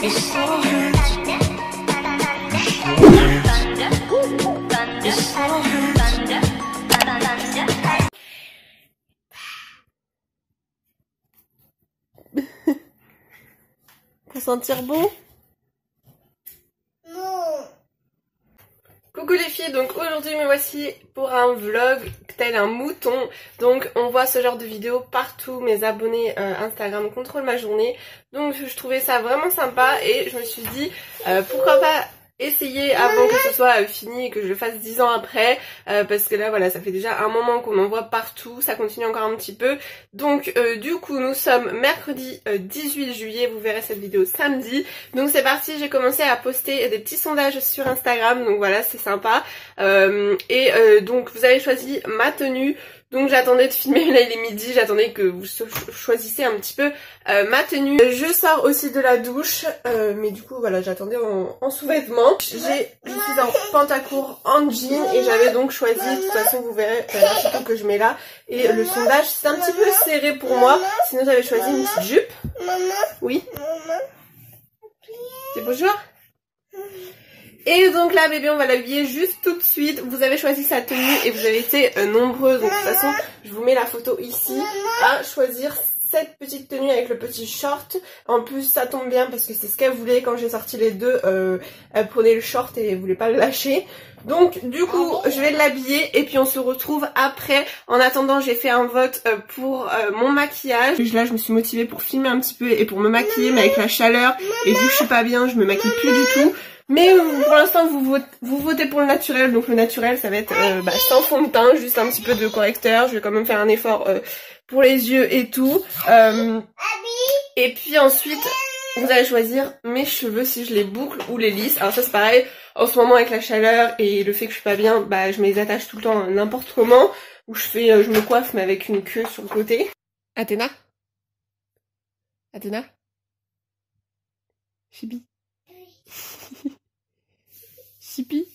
Pour sentir bon? Coucou les filles, donc aujourd'hui me voici pour un vlog tel un mouton. Donc on voit ce genre de vidéos partout, mes abonnés Instagram contrôlent ma journée. Donc je trouvais ça vraiment sympa et je me suis dit pourquoi pas essayer avant que ce soit fini et que je le fasse 10 ans après, parce que là voilà, ça fait déjà un moment qu'on en voit partout, ça continue encore un petit peu. Donc du coup nous sommes mercredi 18 juillet, vous verrez cette vidéo samedi. Donc c'est parti, j'ai commencé à poster des petits sondages sur Instagram, donc voilà, c'est sympa. Donc vous avez choisi ma tenue. Donc j'attendais de filmer, là il est midi, j'attendais que vous choisissiez un petit peu ma tenue. Je sors aussi de la douche, mais du coup voilà, j'attendais en sous-vêtements. Je suis en pantacourt en jean et j'avais donc choisi, de toute façon vous verrez la photo que je mets là. Et le sondage c'est un petit peu serré pour moi, sinon j'avais choisi une petite jupe. Oui. C'est bonjour. Et donc là bébé on va l'habiller juste tout de suite. Vous avez choisi sa tenue et vous avez été nombreuses. Donc de toute façon je vous mets la photo ici à choisir cette petite tenue avec le petit short. En plus ça tombe bien parce que c'est ce qu'elle voulait quand j'ai sorti les deux. Elle prenait le short et elle voulait pas le lâcher. Donc du coup je vais l'habiller et puis on se retrouve après. En attendant j'ai fait un vote pour mon maquillage. Là je me suis motivée pour filmer un petit peu et pour me maquiller, mais avec la chaleur et vu que je suis pas bien je me maquille plus du tout. Mais pour l'instant vous votez pour le naturel, donc le naturel ça va être sans fond de teint, juste un petit peu de correcteur. Je vais quand même faire un effort pour les yeux et tout. Et puis ensuite vous allez choisir mes cheveux, si je les boucle ou les lisse. Alors ça c'est pareil, en ce moment avec la chaleur et le fait que je suis pas bien, je me les attache tout le temps n'importe comment. Ou je me coiffe mais avec une queue sur le côté. Athéna? Athéna? Chibi? Chipi?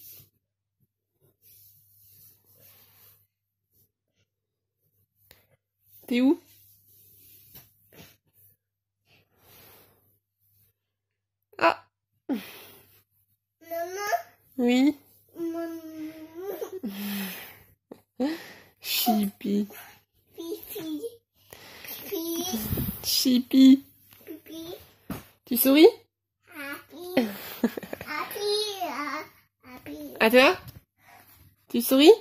T'es où? Ah! Maman? Oui? Maman? Chipi. Pipi. Pipi. Chipi. Pipi. Tu souris? Happy. À toi? Tu souris?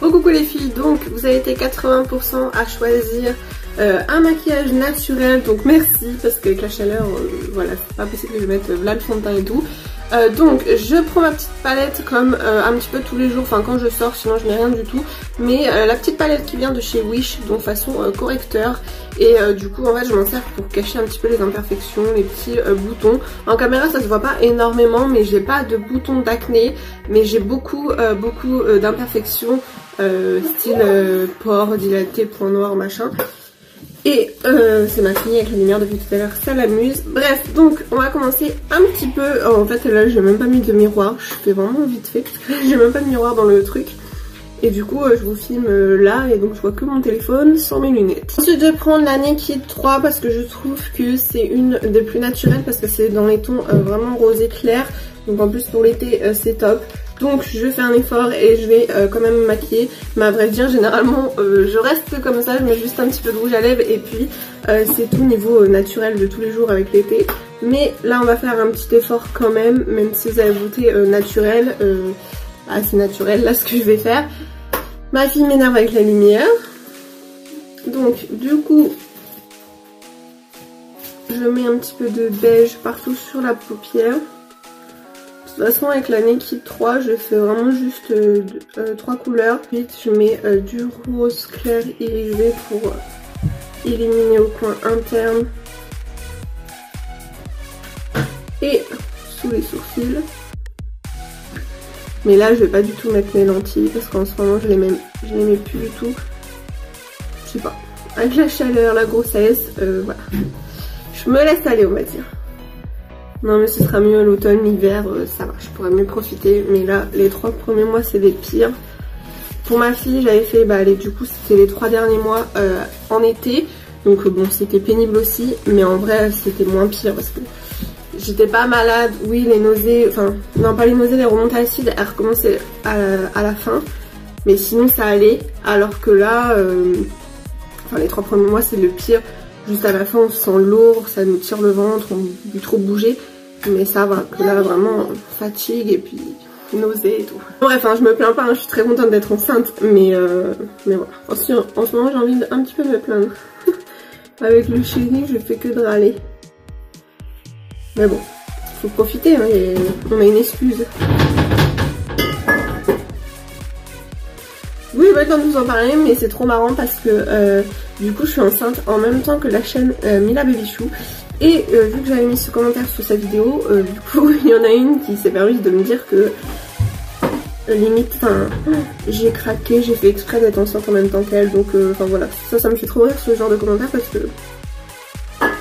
Bon coucou les filles, donc vous avez été 80% à choisir un maquillage naturel, donc merci parce qu'avec la chaleur, voilà, c'est pas possible que je mette là le fond de teint et tout. Donc je prends ma petite palette comme un petit peu tous les jours, enfin quand je sors, sinon je mets rien du tout. Mais la petite palette qui vient de chez Wish, donc façon correcteur. Et du coup en fait je m'en sers pour cacher un petit peu les imperfections, les petits boutons. En caméra ça se voit pas énormément, mais j'ai pas de boutons d'acné, mais j'ai beaucoup d'imperfections style pores, dilatés, points noirs, machin. Et c'est ma fille avec la lumière depuis tout à l'heure, ça l'amuse. Bref, donc on va commencer un petit peu. En fait là j'ai même pas mis de miroir, je fais vraiment vite fait parce que j'ai même pas de miroir dans le truc. Et du coup je vous filme là et donc je vois que mon téléphone sans mes lunettes. Ensuite je vais prendre la Naked 3 parce que je trouve que c'est une des plus naturelles parce que c'est dans les tons vraiment rosé clair. Donc en plus pour l'été c'est top. Donc je fais un effort et je vais quand même me maquiller. Mais à vrai dire généralement je reste comme ça, je mets juste un petit peu de rouge à lèvres et puis c'est tout niveau naturel de tous les jours avec l'été. Mais là on va faire un petit effort quand même si vous avez voté naturel. C'est naturel là ce que je vais faire. Ma fille m'énerve avec la lumière. Donc du coup je mets un petit peu de beige partout sur la paupière. De toute façon avec la Naked 3 je fais vraiment juste 3 couleurs. Ensuite je mets du rose clair irisé pour éliminer au coin interne et sous les sourcils. Mais là je vais pas du tout mettre mes lentilles parce qu'en ce moment je les mets plus du tout. Je sais pas, avec la chaleur, la grossesse, voilà. Je me laisse aller on va dire. Non mais ce sera mieux l'automne, l'hiver, ça va, je pourrais mieux profiter. Mais là, les 3 premiers mois, c'est les pires. Pour ma fille, j'avais fait, du coup, c'était les 3 derniers mois en été. Donc bon, c'était pénible aussi, mais en vrai c'était moins pire parce que j'étais pas malade. Oui, les nausées, enfin non pas les nausées, les remontées acides, elles recommençaient à la fin, mais sinon ça allait. Alors que là, enfin les 3 premiers mois c'est le pire. Juste à la fin on se sent lourd, ça nous tire le ventre, on veut trop bouger, mais ça va. Que là vraiment fatigue et puis nausées et tout. Bref, hein, je me plains pas, hein, je suis très contente d'être enceinte, mais voilà. En ce moment j'ai envie d'un petit peu me plaindre. Avec le chéri, je fais que de râler. Mais bon, faut profiter, hein, et on a une excuse. Oui, j'ai pas le temps de vous en parler, mais c'est trop marrant parce que du coup je suis enceinte en même temps que la chaîne Mila Baby Chou. Et vu que j'avais mis ce commentaire sous sa vidéo, du coup il y en a une qui s'est permise de me dire que limite, enfin j'ai craqué, j'ai fait exprès d'être enceinte en même temps qu'elle. Donc enfin voilà, ça me fait trop rire ce genre de commentaire parce que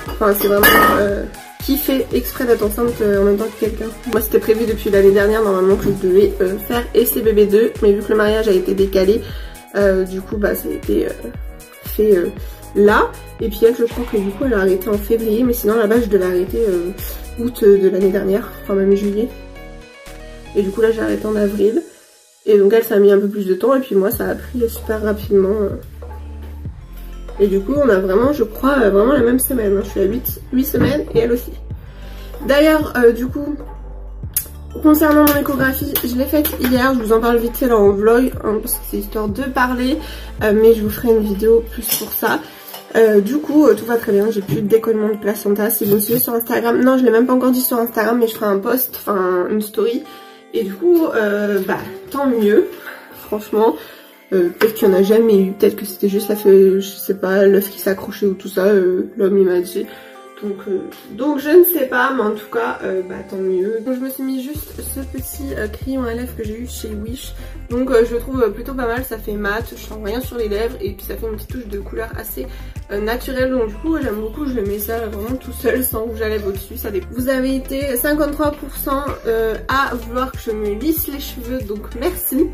enfin c'est vraiment qui fait exprès d'être enceinte en même temps que quelqu'un. Moi c'était prévu depuis l'année dernière normalement que je devais faire essai bébé 2, mais vu que le mariage a été décalé, du coup bah ça a été fait là. Et puis elle, je crois que du coup elle a arrêté en février, mais sinon là-bas je devais arrêter août de l'année dernière, enfin même juillet. Et du coup là j'ai arrêté en avril. Et donc elle ça a mis un peu plus de temps et puis moi ça a pris super rapidement. Et du coup on a vraiment, je crois, vraiment la même semaine. Je suis à 8 semaines et elle aussi. D'ailleurs du coup, concernant mon échographie, je l'ai faite hier. Je vous en parle vite fait là en vlog, hein, parce que c'est histoire de parler. Mais je vous ferai une vidéo plus pour ça. Du coup tout va très bien, j'ai plus de décollement de placenta. Si vous me suivez sur Instagram, non je l'ai même pas encore dit sur Instagram, mais je ferai un post, enfin une story. Et du coup bah tant mieux, franchement. Peut-être qu'il n'y en a jamais eu, peut-être que c'était juste je sais pas, l'œuf qui s'accrochait ou tout ça, l'homme il m'a dit. Donc je ne sais pas, mais en tout cas bah tant mieux. Donc je me suis mis juste ce petit crayon à lèvres que j'ai eu chez Wish. Donc je le trouve plutôt pas mal, ça fait mat, je sens rien sur les lèvres et puis ça fait une petite touche de couleur assez naturelle. Donc du coup j'aime beaucoup, je le mets ça vraiment tout seul sans rouge à lèvres au-dessus, ça dépend. Vous avez été 53% à vouloir que je me lisse les cheveux, donc merci.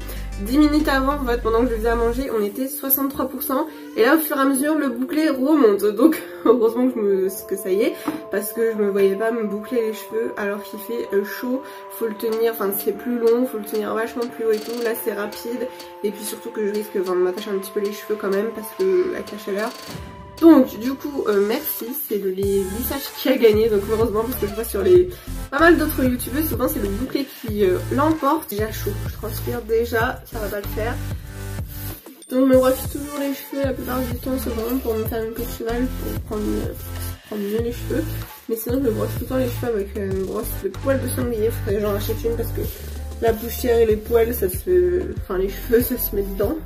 10 minutes avant, en fait, pendant que je faisais à manger, on était 63%. Et là, au fur et à mesure, le bouclé remonte. Donc, heureusement que ça y est, parce que je me voyais pas me boucler les cheveux alors qu'il fait chaud. Faut le tenir, enfin, c'est plus long, faut le tenir vachement plus haut et tout. Là, c'est rapide. Et puis surtout que je risque de m'attacher un petit peu les cheveux quand même, parce que avec la chaleur. Donc du coup merci, c'est le lissage qui a gagné, donc heureusement parce que je vois sur pas mal d'autres youtubeuses, souvent c'est le bouclé qui l'emporte. Déjà chaud, je transpire déjà, ça va pas le faire. Donc je me brosse toujours les cheveux la plupart du temps, c'est vraiment pour me faire une queue de cheval, pour prendre mieux les cheveux. Mais sinon je me brosse tout le temps les cheveux avec une brosse de poils de sanglier, faudrait que j'en achète une parce que la poussière et les poils ça se... Enfin les cheveux ça se met dedans.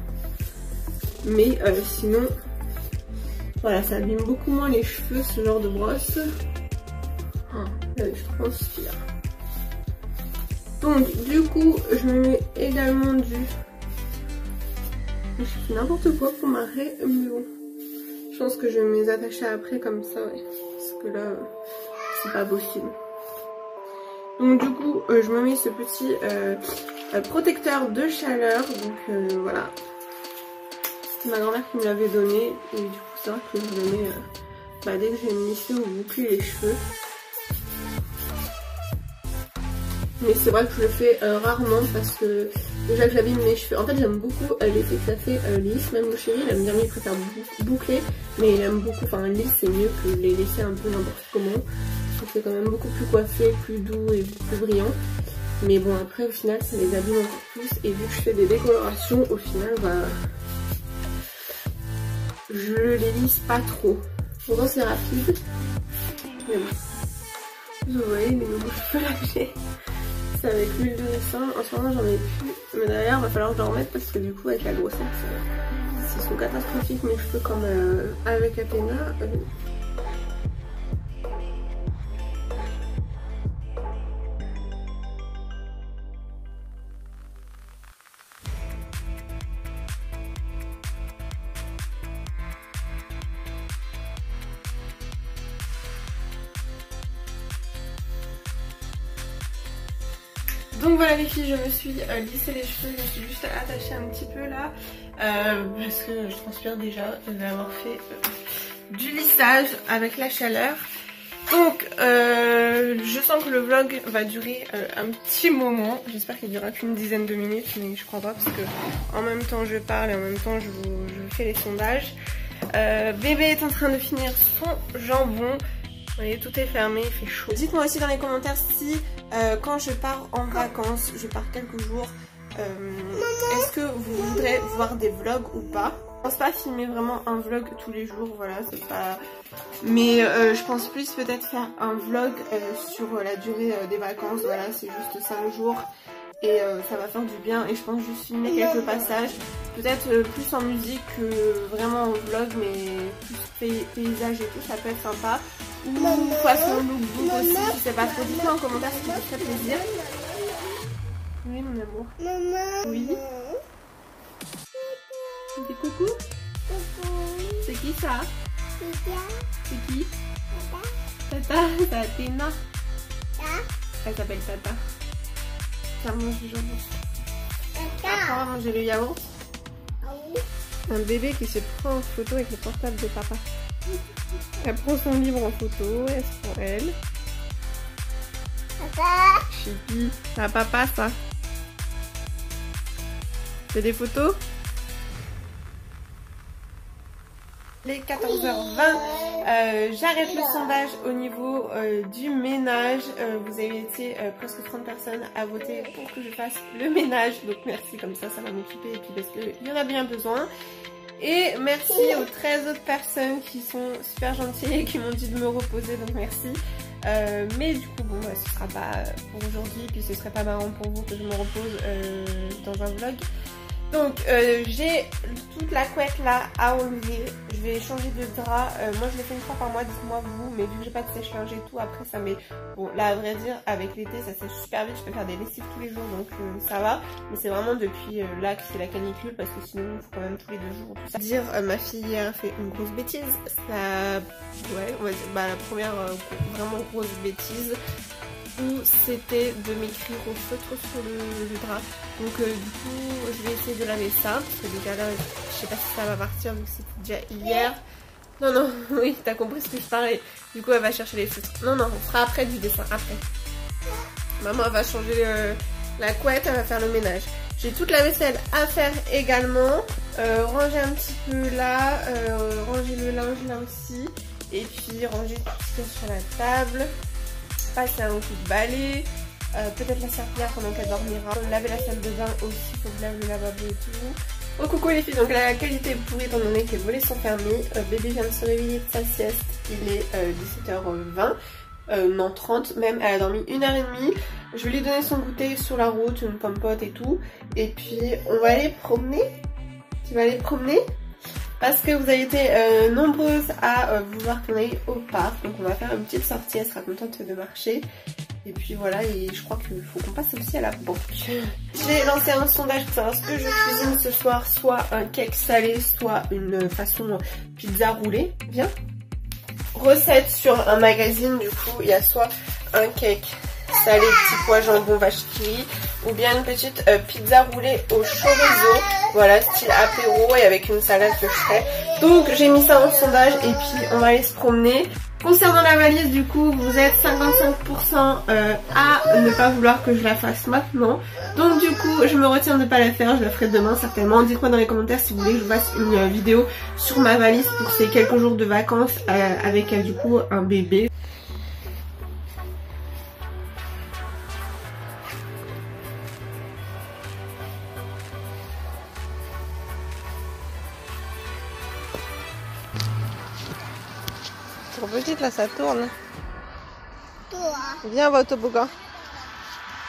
Mais sinon... Voilà, ça abîme beaucoup moins les cheveux, ce genre de brosse. Je transpire. Donc, du coup, je me mets également du... Je fais n'importe quoi pour m'arrêter, mais bon. Je pense que je vais me les attacher après, comme ça, ouais. Parce que là, c'est pas possible. Donc, du coup, je me mets ce petit protecteur de chaleur. Donc, voilà. C'est ma grand-mère qui me l'avait donné. Et du coup, c'est vrai que je le mets dès que j'ai une mission ou boucler les cheveux. Mais c'est vrai que je le fais rarement parce que déjà que j'abîme mes cheveux. En fait j'aime beaucoup l'effet que ça fait lisse. Même mon chéri il aime bien, il préfère boucler. Mais il aime beaucoup, enfin lisse c'est mieux que les laisser un peu n'importe comment. Donc c'est quand même beaucoup plus coiffé, plus doux et plus brillant. Mais bon après au final ça les abîme encore plus. Et vu que je fais des décolorations au final je les lisse pas trop. Pourtant c'est rapide. Mais bon. Vous voyez les nouveaux cheveux là que j'ai. C'est avec l'huile de ricin. En ce moment j'en ai plus. Mais d'ailleurs il va falloir que je le remette parce que du coup avec la grossesse c'est sont catastrophiques mes cheveux comme avec Athéna. Donc voilà les filles, je me suis lissé les cheveux, je me suis juste attachée un petit peu là parce que je transpire déjà d'avoir fait du lissage avec la chaleur. Donc je sens que le vlog va durer un petit moment. J'espère qu'il durera qu'une dizaine de minutes, mais je crois pas parce que en même temps je parle et en même temps je vous fais les sondages. Bébé est en train de finir son jambon. Vous voyez, tout est fermé, il fait chaud. Dites-moi aussi dans les commentaires si quand je pars en vacances, je pars quelques jours, est-ce que vous voudrez voir des vlogs ou pas? Je pense pas filmer vraiment un vlog tous les jours, voilà, c'est pas... Mais je pense plus peut-être faire un vlog sur la durée des vacances, voilà, c'est juste 5 jours. Et ça va faire du bien et je pense juste filmer quelques passages, peut-être plus en musique que vraiment en vlog, mais plus paysage et tout, ça peut être sympa. Ou façon lookbook aussi, je sais pas trop, dites-moi en commentaire si ça vous ferait plaisir. Oui mon amour. Maman. Oui. Dis coucou. C'est qui ça? C'est qui? Tata, c'est Athéna. Elle s'appelle Tata. Ça mange du jambon. Après on va manger le yaourt. Un bébé qui se prend en photo avec le portable de papa. Elle prend son livre en photo, elle se prend elle. Papa. Chipi, c'est à papa ça. C'est des photos? Les 14h20, j'arrête le sondage au niveau du ménage. Vous avez été presque 30 personnes à voter pour que je fasse le ménage. Donc merci, comme ça va m'occuper et puis parce qu'il y en a bien besoin. Et merci aux 13 autres personnes qui sont super gentilles et qui m'ont dit de me reposer, donc merci. Mais du coup bon bah, ce sera pas pour aujourd'hui, puis ce serait pas marrant pour vous que je me repose dans un vlog. Donc j'ai toute la couette là à enlever, je vais changer de drap, moi je le fais une fois par mois, dites-moi vous, mais vu que j'ai pas de sèche-linge et tout, après ça met, bon là à vrai dire avec l'été ça sèche super vite, je peux faire des lessives tous les jours donc ça va, mais c'est vraiment depuis là que c'est la canicule parce que sinon il faut quand même tous les 2 jours tout ça. Dire ma fille hier a fait une grosse bêtise, ça, ouais on va dire, bah la première vraiment grosse bêtise, où c'était de m'écrire au feutre sur le drap. Donc du coup je vais essayer de laver ça parce que déjà là je sais pas si ça va partir vu que c'était déjà hier. Non non oui t'as compris ce que je parlais. Du coup elle va chercher les feutres. Non non on fera après du dessin après. Maman elle va changer la couette, elle va faire le ménage. J'ai toute la vaisselle à faire également. Ranger un petit peu là, ranger le linge là aussi. Et puis ranger tout ce qu'il y a sur la table. Passer un coup de balai, peut-être la serpillière pendant qu'elle dormira, laver la salle de bain aussi, faut que je lave le lavabo et tout. Oh coucou les filles, donc la qualité est pourrie étant donné que les volets sont fermés, bébé vient de se réveiller de sa sieste, il est 17h20, non 30 même, elle a dormi 1h30, je vais lui donner son goûter sur la route, une compote et tout, et puis on va aller promener, tu vas aller promener? Parce que vous avez été nombreuses à vouloir qu'on aille au parc. Donc on va faire une petite sortie, elle sera contente de marcher. Et puis voilà, et je crois qu'il faut qu'on passe aussi à la banque. J'ai lancé un sondage pour savoir ce que je cuisine ce soir. Soit un cake salé, soit une façon pizza roulée. Viens. Recette sur un magazine, du coup il y a soit un cake salé, petit pois, jambon, vache qui rit, ou bien une petite pizza roulée au chorizo, voilà, style apéro et avec une salade que je ferai. Donc j'ai mis ça en sondage et puis on va aller se promener. Concernant la valise, du coup, vous êtes 55% à ne pas vouloir que je la fasse maintenant. Donc du coup, je me retiens de ne pas la faire, je la ferai demain certainement. Dites-moi dans les commentaires si vous voulez que je fasse une vidéo sur ma valise pour ces quelques jours de vacances avec du coup un bébé. Trop petite là, ça tourne. Toi. Viens, on va au toboggan.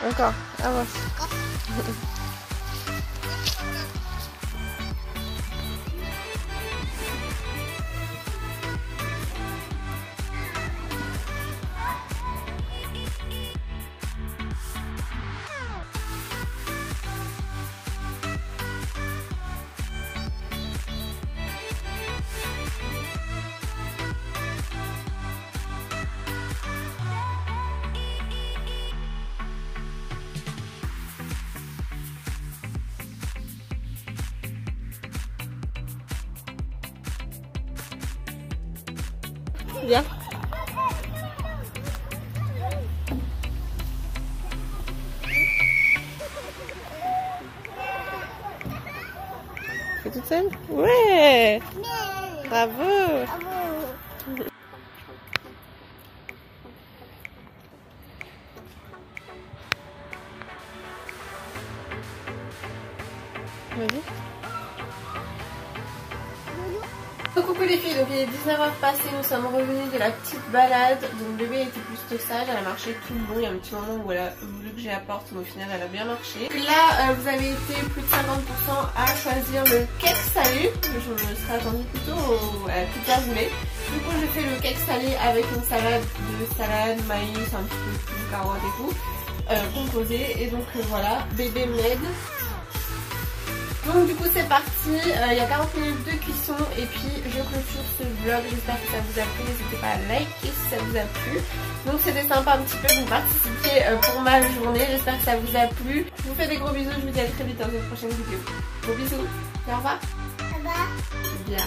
Encore, avance. Viens. Fais toute seule? Ouais! Bravo! Vas-y. Coucou les filles, donc il est 19h passé, nous sommes revenus de la petite balade. Donc bébé était plutôt sage, elle a marché tout le long. Il y a un petit moment où elle a voulu que j'y apporte, mais au final elle a bien marché. Là vous avez été plus de 50% à choisir le cake salé. Je me serais attendue plutôt à la pizza roulée. Du coup j'ai fait le cake salé avec une salade de salade, maïs, un petit peu de carottes et tout composé. Et donc voilà, bébé m'aide. Donc du coup c'est parti, il y a 40 minutes de cuisson et puis je clôture ce vlog. J'espère que ça vous a plu, n'hésitez pas à liker si ça vous a plu. Donc c'était sympa un petit peu de vous participer pour ma journée, j'espère que ça vous a plu. Je vous fais des gros bisous, je vous dis à très vite dans une prochaine vidéo. Gros bisous, et au revoir. Au revoir. Bien.